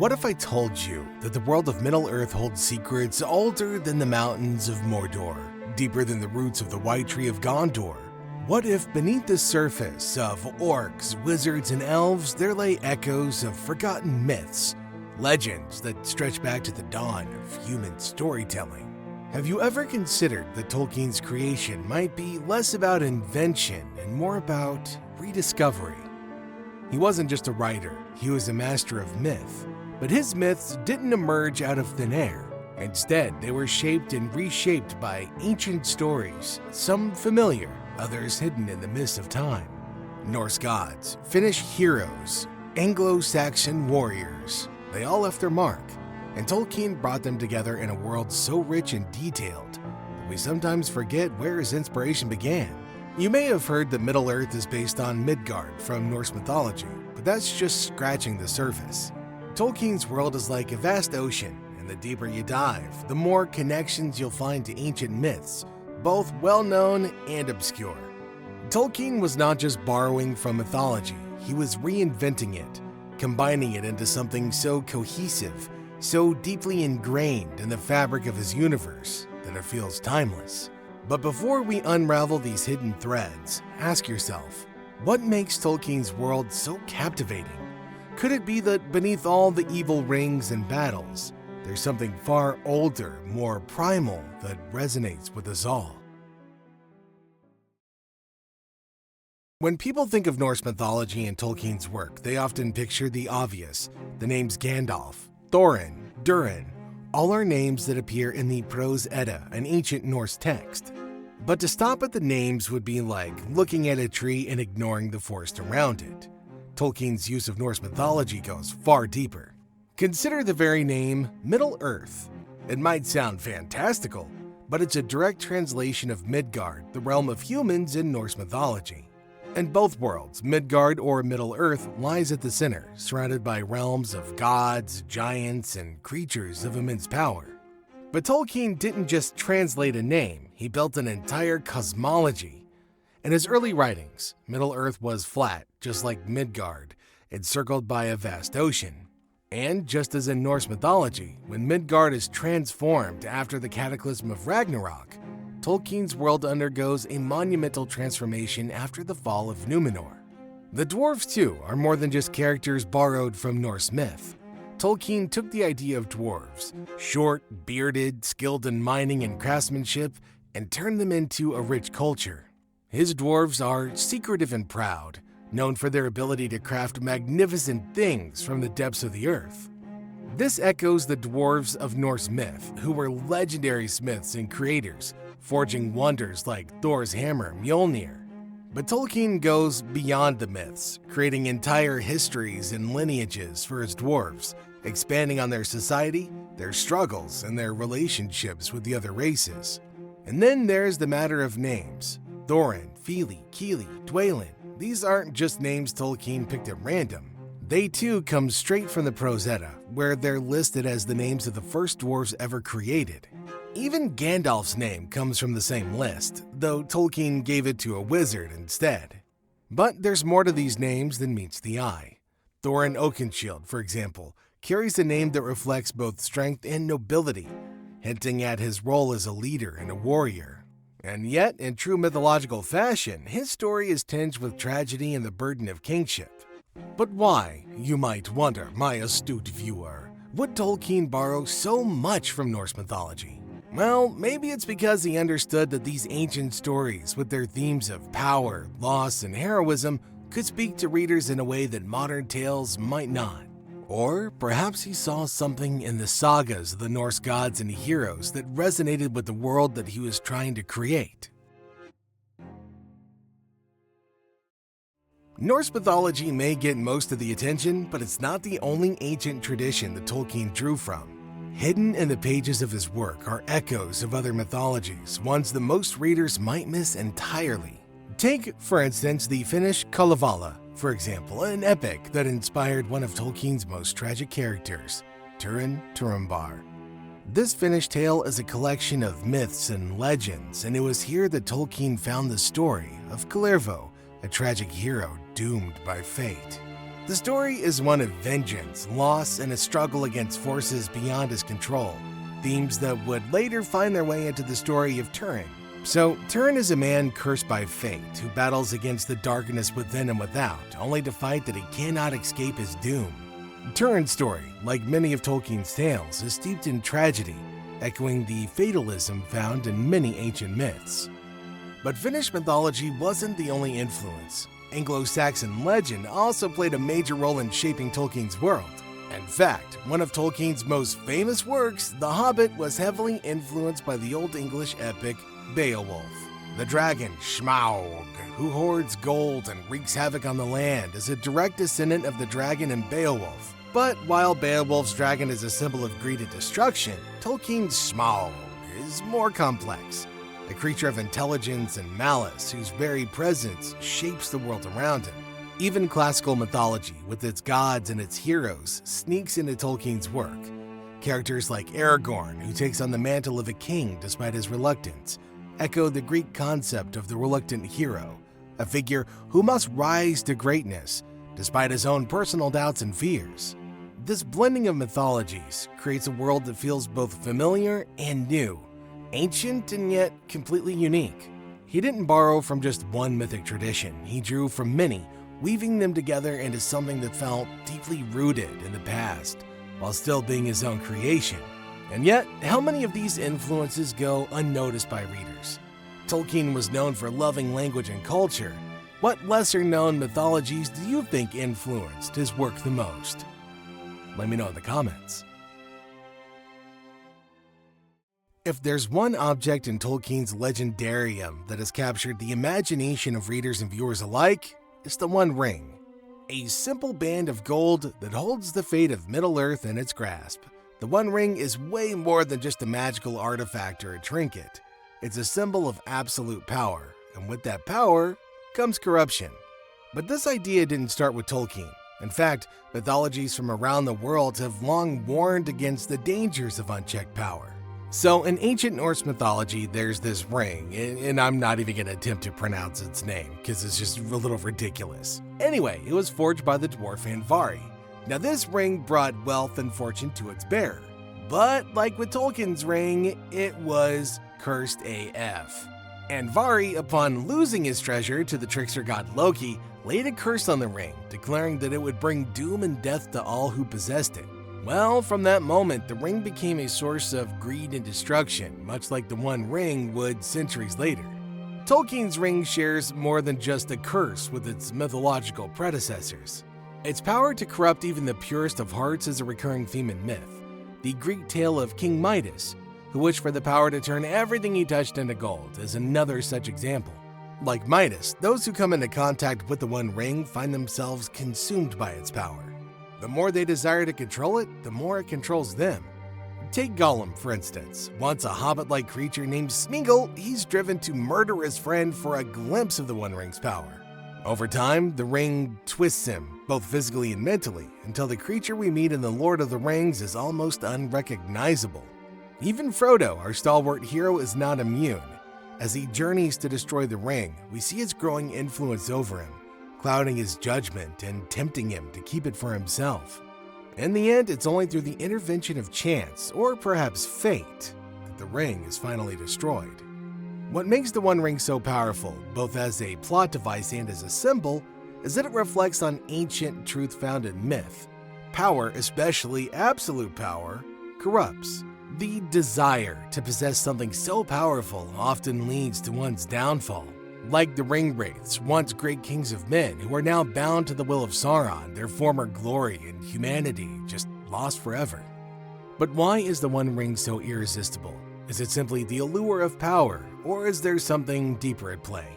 What if I told you that the world of Middle-earth holds secrets older than the mountains of Mordor, deeper than the roots of the White Tree of Gondor? What if beneath the surface of orcs, wizards, and elves there lay echoes of forgotten myths, legends that stretch back to the dawn of human storytelling? Have you ever considered that Tolkien's creation might be less about invention and more about rediscovery? He wasn't just a writer, he was a master of myth. But his myths didn't emerge out of thin air. Instead, they were shaped and reshaped by ancient stories, some familiar, others hidden in the mist of time. Norse gods, Finnish heroes, Anglo-Saxon warriors, they all left their mark, and Tolkien brought them together in a world so rich and detailed that we sometimes forget where his inspiration began. You may have heard that Middle-earth is based on Midgard from Norse mythology, but that's just scratching the surface. Tolkien's world is like a vast ocean, and the deeper you dive, the more connections you'll find to ancient myths, both well-known and obscure. Tolkien was not just borrowing from mythology, he was reinventing it, combining it into something so cohesive, so deeply ingrained in the fabric of his universe that it feels timeless. But before we unravel these hidden threads, ask yourself, what makes Tolkien's world so captivating? Could it be that beneath all the evil rings and battles, there's something far older, more primal that resonates with us all? When people think of Norse mythology and Tolkien's work, they often picture the obvious. The names Gandalf, Thorin, Durin, all are names that appear in the Prose Edda, an ancient Norse text. But to stop at the names would be like looking at a tree and ignoring the forest around it. Tolkien's use of Norse mythology goes far deeper. Consider the very name Middle-earth. It might sound fantastical, but it's a direct translation of Midgard, the realm of humans in Norse mythology. In both worlds, Midgard or Middle-earth lies at the center, surrounded by realms of gods, giants, and creatures of immense power. But Tolkien didn't just translate a name, he built an entire cosmology. In his early writings, Middle-earth was flat, just like Midgard, encircled by a vast ocean. And just as in Norse mythology, when Midgard is transformed after the cataclysm of Ragnarok, Tolkien's world undergoes a monumental transformation after the fall of Numenor. The dwarves, too, are more than just characters borrowed from Norse myth. Tolkien took the idea of dwarves, short, bearded, skilled in mining and craftsmanship, and turned them into a rich culture. His dwarves are secretive and proud, known for their ability to craft magnificent things from the depths of the earth. This echoes the dwarves of Norse myth, who were legendary smiths and creators, forging wonders like Thor's hammer, Mjolnir. But Tolkien goes beyond the myths, creating entire histories and lineages for his dwarves, expanding on their society, their struggles, and their relationships with the other races. And then there's the matter of names. Thorin, Fili, Kili, Dwalin. These aren't just names Tolkien picked at random. They too come straight from the Prose Edda, where they're listed as the names of the first dwarves ever created. Even Gandalf's name comes from the same list, though Tolkien gave it to a wizard instead. But there's more to these names than meets the eye. Thorin Oakenshield, for example, carries a name that reflects both strength and nobility, hinting at his role as a leader and a warrior. And yet, in true mythological fashion, his story is tinged with tragedy and the burden of kingship. But why, you might wonder, my astute viewer, would Tolkien borrow so much from Norse mythology? Well, maybe it's because he understood that these ancient stories, with their themes of power, loss, and heroism, could speak to readers in a way that modern tales might not. Or perhaps he saw something in the sagas of the Norse gods and heroes that resonated with the world that he was trying to create. Norse mythology may get most of the attention, but it's not the only ancient tradition that Tolkien drew from. Hidden in the pages of his work are echoes of other mythologies, ones that most readers might miss entirely. Take, for instance, the Finnish Kalevala, for example, an epic that inspired one of Tolkien's most tragic characters, Turin Turambar. This Finnish tale is a collection of myths and legends, and it was here that Tolkien found the story of Kullervo, a tragic hero doomed by fate. The story is one of vengeance, loss, and a struggle against forces beyond his control, themes that would later find their way into the story of Turin. So, Turin is a man cursed by fate who battles against the darkness within and without, only to find that he cannot escape his doom. Turin's story, like many of Tolkien's tales, is steeped in tragedy, echoing the fatalism found in many ancient myths. But Finnish mythology wasn't the only influence. Anglo-Saxon legend also played a major role in shaping Tolkien's world. In fact, one of Tolkien's most famous works, The Hobbit, was heavily influenced by the Old English epic Beowulf. The dragon, Smaug, who hoards gold and wreaks havoc on the land, is a direct descendant of the dragon in Beowulf. But while Beowulf's dragon is a symbol of greed and destruction, Tolkien's Smaug is more complex. A creature of intelligence and malice whose very presence shapes the world around him. Even classical mythology, with its gods and its heroes, sneaks into Tolkien's work. Characters like Aragorn, who takes on the mantle of a king despite his reluctance, echo the Greek concept of the reluctant hero, a figure who must rise to greatness despite his own personal doubts and fears. This blending of mythologies creates a world that feels both familiar and new, ancient and yet completely unique. He didn't borrow from just one mythic tradition, he drew from many, weaving them together into something that felt deeply rooted in the past, while still being his own creation. And yet, how many of these influences go unnoticed by readers? Tolkien was known for loving language and culture. What lesser-known mythologies do you think influenced his work the most? Let me know in the comments. If there's one object in Tolkien's legendarium that has captured the imagination of readers and viewers alike, it's the One Ring. A simple band of gold that holds the fate of Middle-earth in its grasp. The One Ring is way more than just a magical artifact or a trinket. It's a symbol of absolute power, and with that power comes corruption. But this idea didn't start with Tolkien. In fact, mythologies from around the world have long warned against the dangers of unchecked power. So in ancient Norse mythology, there's this ring, and I'm not even going to attempt to pronounce its name, because it's just a little ridiculous. Anyway, it was forged by the dwarf Andvari. Now this ring brought wealth and fortune to its bearer. But like with Tolkien's ring, it was cursed AF. Andvari, upon losing his treasure to the trickster god Loki, laid a curse on the ring, declaring that it would bring doom and death to all who possessed it. Well, from that moment, the ring became a source of greed and destruction, much like the One Ring would centuries later. Tolkien's ring shares more than just a curse with its mythological predecessors. Its power to corrupt even the purest of hearts is a recurring theme in myth. The Greek tale of King Midas, who wished for the power to turn everything he touched into gold, is another such example. Like Midas, those who come into contact with the One Ring find themselves consumed by its power. The more they desire to control it, the more it controls them. Take Gollum, for instance. Once a hobbit-like creature named Smeagol, he's driven to murder his friend for a glimpse of the One Ring's power. Over time, the ring twists him, both physically and mentally, until the creature we meet in The Lord of the Rings is almost unrecognizable. Even Frodo, our stalwart hero, is not immune. As he journeys to destroy the ring, we see its growing influence over him, clouding his judgment and tempting him to keep it for himself. In the end, it's only through the intervention of chance, or perhaps fate, that the ring is finally destroyed. What makes the One Ring so powerful, both as a plot device and as a symbol, is that it reflects on ancient truth found in myth. Power, especially absolute power, corrupts. The desire to possess something so powerful often leads to one's downfall. Like the Ringwraiths, once great kings of men who are now bound to the will of Sauron, their former glory and humanity just lost forever. But why is the One Ring so irresistible? Is it simply the allure of power, or is there something deeper at play?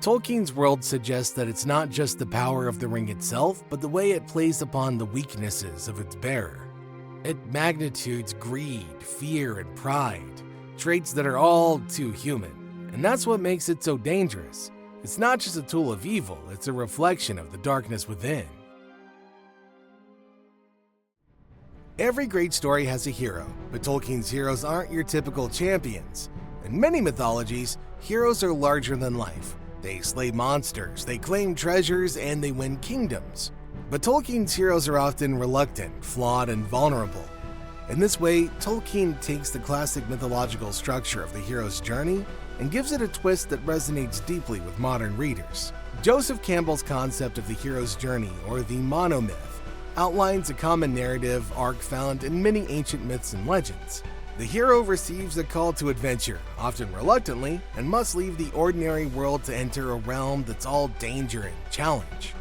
Tolkien's world suggests that it's not just the power of the ring itself, but the way it plays upon the weaknesses of its bearer. It magnitudes greed, fear, and pride, traits that are all too human. And that's what makes it so dangerous. It's not just a tool of evil, it's a reflection of the darkness within. Every great story has a hero, but Tolkien's heroes aren't your typical champions. In many mythologies, heroes are larger than life. They slay monsters, they claim treasures, and they win kingdoms. But Tolkien's heroes are often reluctant, flawed, and vulnerable. In this way, Tolkien takes the classic mythological structure of the hero's journey and gives it a twist that resonates deeply with modern readers. Joseph Campbell's concept of the hero's journey, or the monomyth, outlines a common narrative arc found in many ancient myths and legends. The hero receives a call to adventure, often reluctantly, and must leave the ordinary world to enter a realm that's all danger and challenge.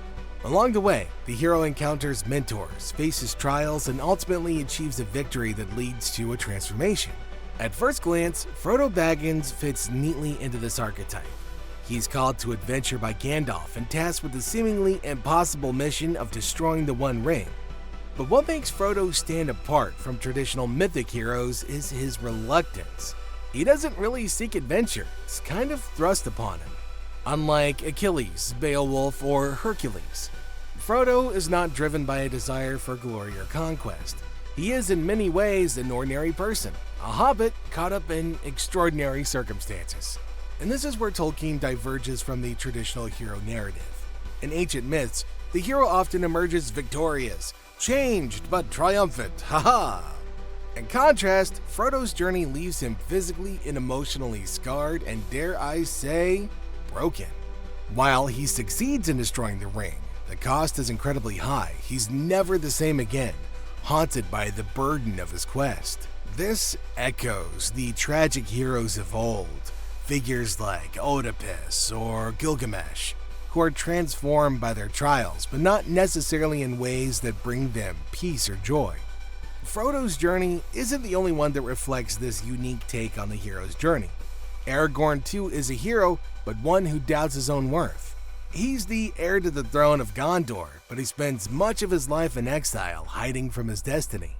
Along the way, the hero encounters mentors, faces trials, and ultimately achieves a victory that leads to a transformation. At first glance, Frodo Baggins fits neatly into this archetype. He's called to adventure by Gandalf and tasked with the seemingly impossible mission of destroying the One Ring. But what makes Frodo stand apart from traditional mythic heroes is his reluctance. He doesn't really seek adventure, it's kind of thrust upon him. Unlike Achilles, Beowulf, or Hercules, Frodo is not driven by a desire for glory or conquest. He is in many ways an ordinary person, a hobbit caught up in extraordinary circumstances. And this is where Tolkien diverges from the traditional hero narrative. In ancient myths, the hero often emerges victorious, changed but triumphant, haha! In contrast, Frodo's journey leaves him physically and emotionally scarred and, dare I say, broken. While he succeeds in destroying the ring, the cost is incredibly high. He's never the same again, haunted by the burden of his quest. This echoes the tragic heroes of old, figures like Oedipus or Gilgamesh, who are transformed by their trials, but not necessarily in ways that bring them peace or joy. Frodo's journey isn't the only one that reflects this unique take on the hero's journey. Aragorn too is a hero, but one who doubts his own worth. He's the heir to the throne of Gondor, but he spends much of his life in exile, hiding from his destiny.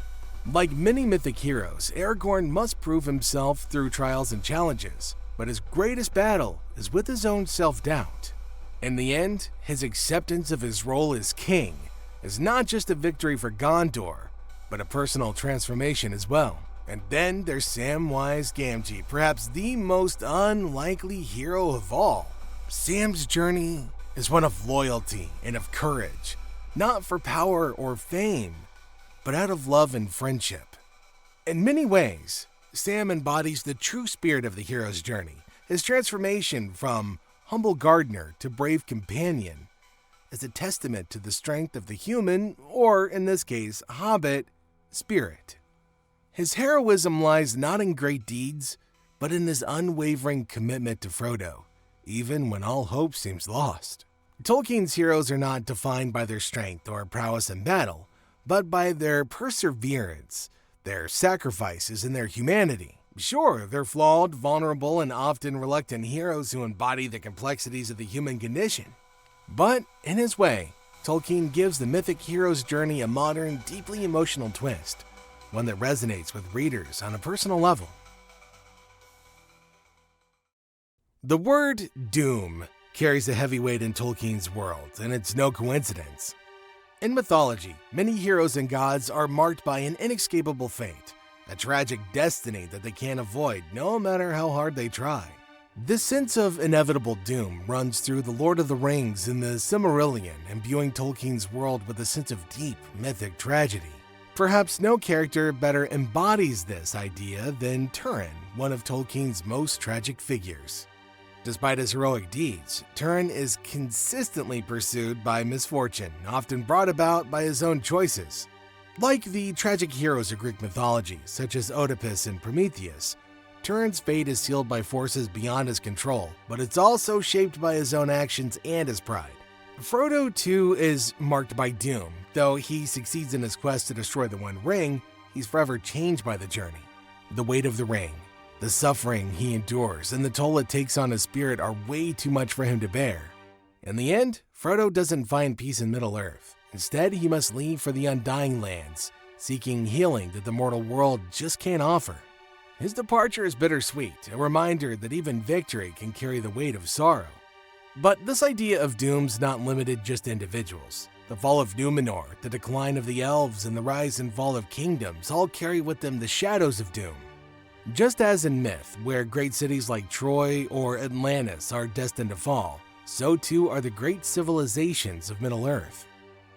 Like many mythic heroes, Aragorn must prove himself through trials and challenges, but his greatest battle is with his own self-doubt. In the end, his acceptance of his role as king is not just a victory for Gondor, but a personal transformation as well. And then there's Samwise Gamgee, perhaps the most unlikely hero of all. Sam's journey is one of loyalty and of courage, not for power or fame, but out of love and friendship. In many ways, Sam embodies the true spirit of the hero's journey. His transformation from humble gardener to brave companion is a testament to the strength of the human, or in this case, hobbit, spirit. His heroism lies not in great deeds, but in his unwavering commitment to Frodo, even when all hope seems lost. Tolkien's heroes are not defined by their strength or prowess in battle, but by their perseverance, their sacrifices, and their humanity. Sure, they're flawed, vulnerable, and often reluctant heroes who embody the complexities of the human condition. But, in his way, Tolkien gives the mythic hero's journey a modern, deeply emotional twist, one that resonates with readers on a personal level. The word doom carries a heavy weight in Tolkien's world, and it's no coincidence. In mythology, many heroes and gods are marked by an inescapable fate, a tragic destiny that they can't avoid no matter how hard they try. This sense of inevitable doom runs through The Lord of the Rings and the Silmarillion, imbuing Tolkien's world with a sense of deep, mythic tragedy. Perhaps no character better embodies this idea than Turin, one of Tolkien's most tragic figures. Despite his heroic deeds, Turin is consistently pursued by misfortune, often brought about by his own choices. Like the tragic heroes of Greek mythology, such as Oedipus and Prometheus, Turin's fate is sealed by forces beyond his control, but it's also shaped by his own actions and his pride. Frodo, too, is marked by doom. Though he succeeds in his quest to destroy the One Ring, he's forever changed by the journey. The weight of the ring, the suffering he endures, and the toll it takes on his spirit are way too much for him to bear. In the end, Frodo doesn't find peace in Middle-earth. Instead, he must leave for the Undying Lands, seeking healing that the mortal world just can't offer. His departure is bittersweet, a reminder that even victory can carry the weight of sorrow. But this idea of doom's not limited just to individuals. The fall of Numenor, the decline of the elves, and the rise and fall of kingdoms all carry with them the shadows of doom. Just as in myth, where great cities like Troy or Atlantis are destined to fall, so too are the great civilizations of Middle-earth.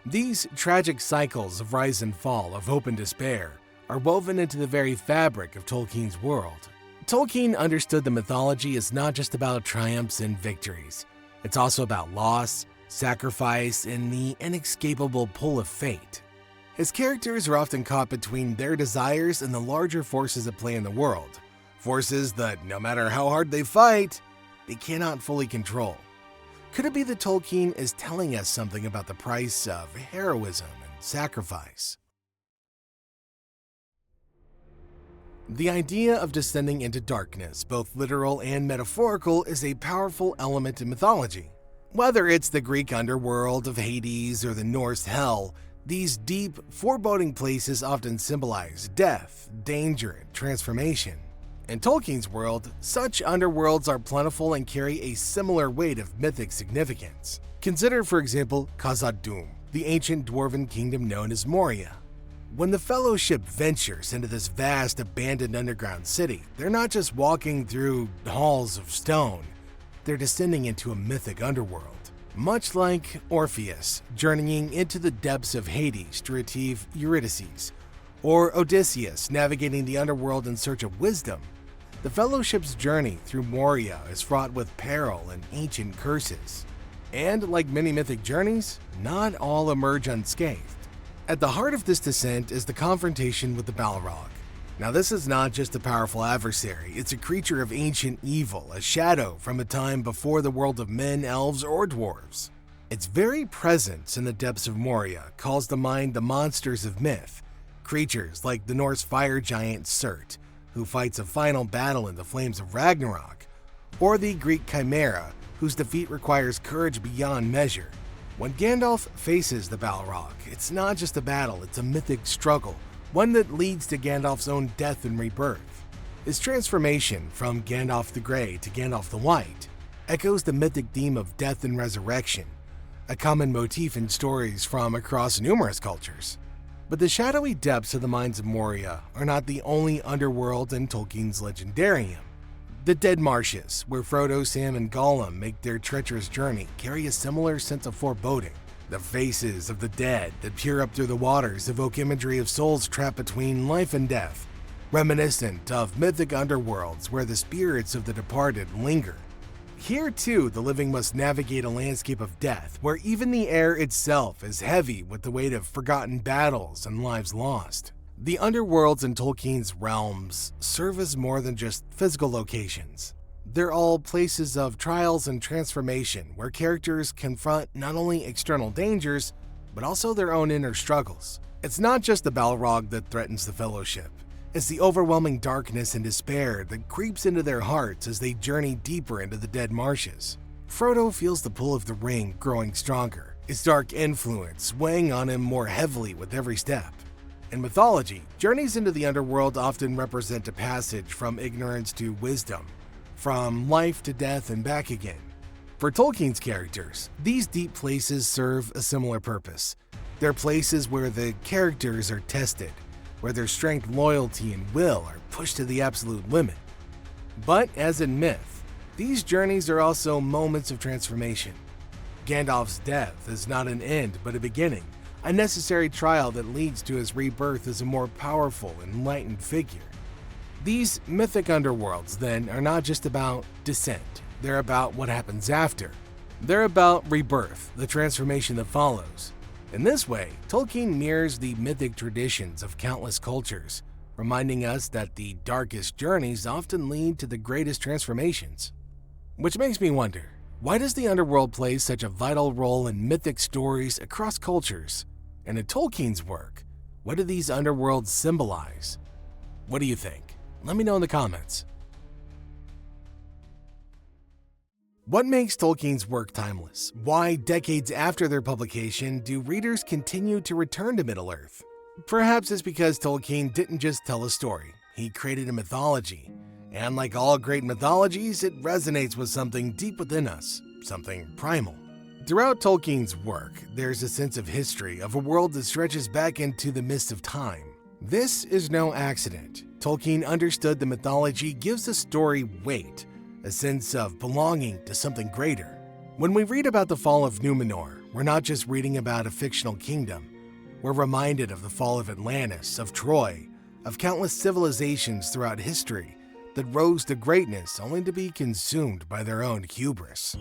These tragic cycles of rise and fall, of hope and despair, are woven into the very fabric of Tolkien's world. Tolkien understood the mythology is not just about triumphs and victories. It's also about loss, sacrifice, and the inescapable pull of fate. His characters are often caught between their desires and the larger forces at play in the world, forces that, no matter how hard they fight, they cannot fully control. Could it be that Tolkien is telling us something about the price of heroism and sacrifice? The idea of descending into darkness, both literal and metaphorical, is a powerful element in mythology. Whether it's the Greek underworld of Hades or the Norse Hell, these deep, foreboding places often symbolize death, danger, and transformation. In Tolkien's world, such underworlds are plentiful and carry a similar weight of mythic significance. Consider, for example, Khazad-dûm, the ancient dwarven kingdom known as Moria. When the Fellowship ventures into this vast, abandoned underground city, they're not just walking through halls of stone, they're descending into a mythic underworld. Much like Orpheus journeying into the depths of Hades to retrieve Eurydice, or Odysseus navigating the underworld in search of wisdom, the Fellowship's journey through Moria is fraught with peril and ancient curses. And like many mythic journeys, not all emerge unscathed. At the heart of this descent is the confrontation with the Balrog. Now, this is not just a powerful adversary, it's a creature of ancient evil, a shadow from a time before the world of men, elves, or dwarves. Its very presence in the depths of Moria calls to mind the monsters of myth, creatures like the Norse fire giant Surt, who fights a final battle in the flames of Ragnarok, or the Greek Chimera, whose defeat requires courage beyond measure. When Gandalf faces the Balrog, it's not just a battle, it's a mythic struggle, one that leads to Gandalf's own death and rebirth. His transformation from Gandalf the Grey to Gandalf the White echoes the mythic theme of death and resurrection, a common motif in stories from across numerous cultures. But the shadowy depths of the Mines of Moria are not the only underworld in Tolkien's legendarium. The Dead Marshes, where Frodo, Sam, and Gollum make their treacherous journey, carry a similar sense of foreboding. The faces of the dead that peer up through the waters evoke imagery of souls trapped between life and death, reminiscent of mythic underworlds where the spirits of the departed linger. Here, too, the living must navigate a landscape of death, where even the air itself is heavy with the weight of forgotten battles and lives lost. The underworlds in Tolkien's realms serve as more than just physical locations. They're all places of trials and transformation where characters confront not only external dangers, but also their own inner struggles. It's not just the Balrog that threatens the Fellowship. It's the overwhelming darkness and despair that creeps into their hearts as they journey deeper into the Dead Marshes. Frodo feels the pull of the ring growing stronger, its dark influence weighing on him more heavily with every step. In mythology, journeys into the underworld often represent a passage from ignorance to wisdom, from life to death and back again. For Tolkien's characters, these deep places serve a similar purpose. They're places where the characters are tested, where their strength, loyalty, and will are pushed to the absolute limit. But as in myth, these journeys are also moments of transformation. Gandalf's death is not an end, but a beginning, a necessary trial that leads to his rebirth as a more powerful, enlightened figure. These mythic underworlds, then, are not just about descent, they're about what happens after. They're about rebirth, the transformation that follows. In this way, Tolkien mirrors the mythic traditions of countless cultures, reminding us that the darkest journeys often lead to the greatest transformations. Which makes me wonder, why does the underworld play such a vital role in mythic stories across cultures? And in Tolkien's work, what do these underworlds symbolize? What do you think? Let me know in the comments. What makes Tolkien's work timeless? Why, decades after their publication, do readers continue to return to Middle-earth? Perhaps it's because Tolkien didn't just tell a story, he created a mythology. And like all great mythologies, it resonates with something deep within us, something primal. Throughout Tolkien's work, there's a sense of history, of a world that stretches back into the mist of time. This is no accident. Tolkien understood the mythology gives a story weight, a sense of belonging to something greater. When we read about the fall of Numenor, we're not just reading about a fictional kingdom. We're reminded of the fall of Atlantis, of Troy, of countless civilizations throughout history that rose to greatness only to be consumed by their own hubris.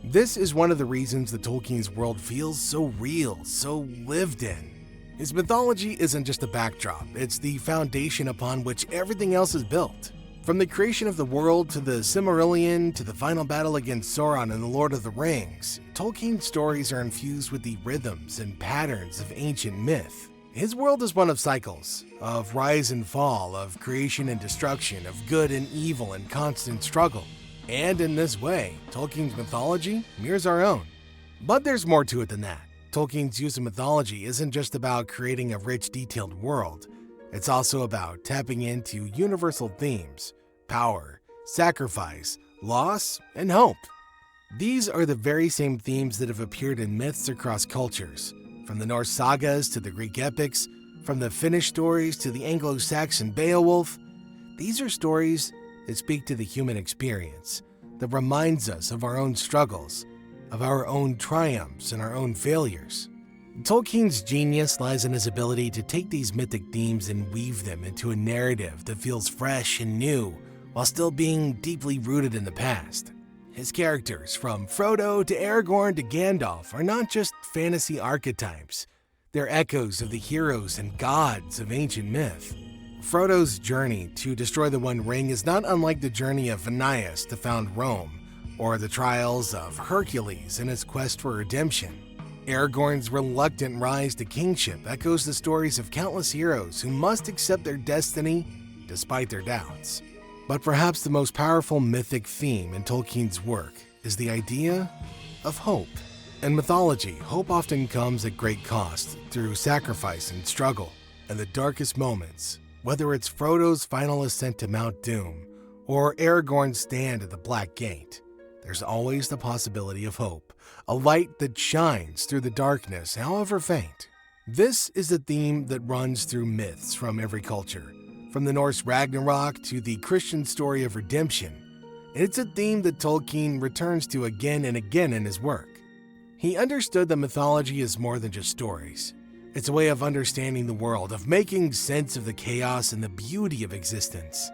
This is one of the reasons that Tolkien's world feels so real, so lived in. His mythology isn't just a backdrop, it's the foundation upon which everything else is built. From the creation of the world to the Silmarillion to the final battle against Sauron in The Lord of the Rings, Tolkien's stories are infused with the rhythms and patterns of ancient myth. His world is one of cycles, of rise and fall, of creation and destruction, of good and evil and constant struggle. And in this way, Tolkien's mythology mirrors our own. But there's more to it than that. Tolkien's use of mythology isn't just about creating a rich, detailed world. It's also about tapping into universal themes: power, sacrifice, loss, and hope. These are the very same themes that have appeared in myths across cultures, from the Norse sagas to the Greek epics, from the Finnish stories to the Anglo-Saxon Beowulf. These are stories that speak to the human experience, that reminds us of our own struggles, of our own triumphs and our own failures. Tolkien's genius lies in his ability to take these mythic themes and weave them into a narrative that feels fresh and new, while still being deeply rooted in the past. His characters, from Frodo to Aragorn to Gandalf, are not just fantasy archetypes. They're echoes of the heroes and gods of ancient myth. Frodo's journey to destroy the One Ring is not unlike the journey of Aeneas to found Rome, or the trials of Hercules in his quest for redemption. Aragorn's reluctant rise to kingship echoes the stories of countless heroes who must accept their destiny despite their doubts. But perhaps the most powerful mythic theme in Tolkien's work is the idea of hope. In mythology, hope often comes at great cost through sacrifice and struggle. In the darkest moments, whether it's Frodo's final ascent to Mount Doom or Aragorn's stand at the Black Gate, there's always the possibility of hope, a light that shines through the darkness, however faint. This is a theme that runs through myths from every culture, from the Norse Ragnarok to the Christian story of redemption. And it's a theme that Tolkien returns to again and again in his work. He understood that mythology is more than just stories. It's a way of understanding the world, of making sense of the chaos and the beauty of existence.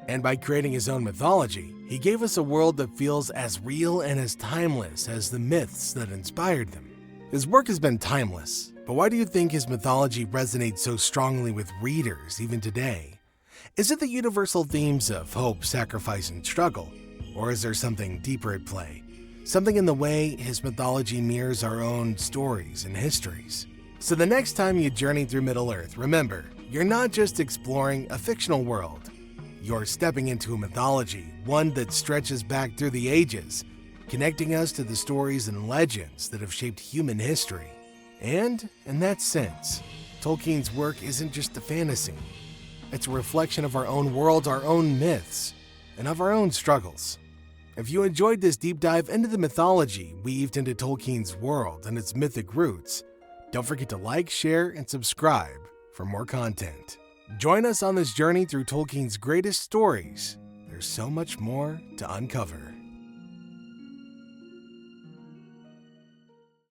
And by creating his own mythology, he gave us a world that feels as real and as timeless as the myths that inspired them. His work has been timeless, but why do you think his mythology resonates so strongly with readers even today? Is it the universal themes of hope, sacrifice, and struggle? Or is there something deeper at play? Something in the way his mythology mirrors our own stories and histories? So the next time you journey through Middle-earth, remember, you're not just exploring a fictional world. You're stepping into a mythology, one that stretches back through the ages, connecting us to the stories and legends that have shaped human history. And, in that sense, Tolkien's work isn't just a fantasy. It's a reflection of our own world, our own myths, and of our own struggles. If you enjoyed this deep dive into the mythology weaved into Tolkien's world and its mythic roots, don't forget to like, share, and subscribe for more content. Join us on this journey through Tolkien's greatest stories. There's so much more to uncover.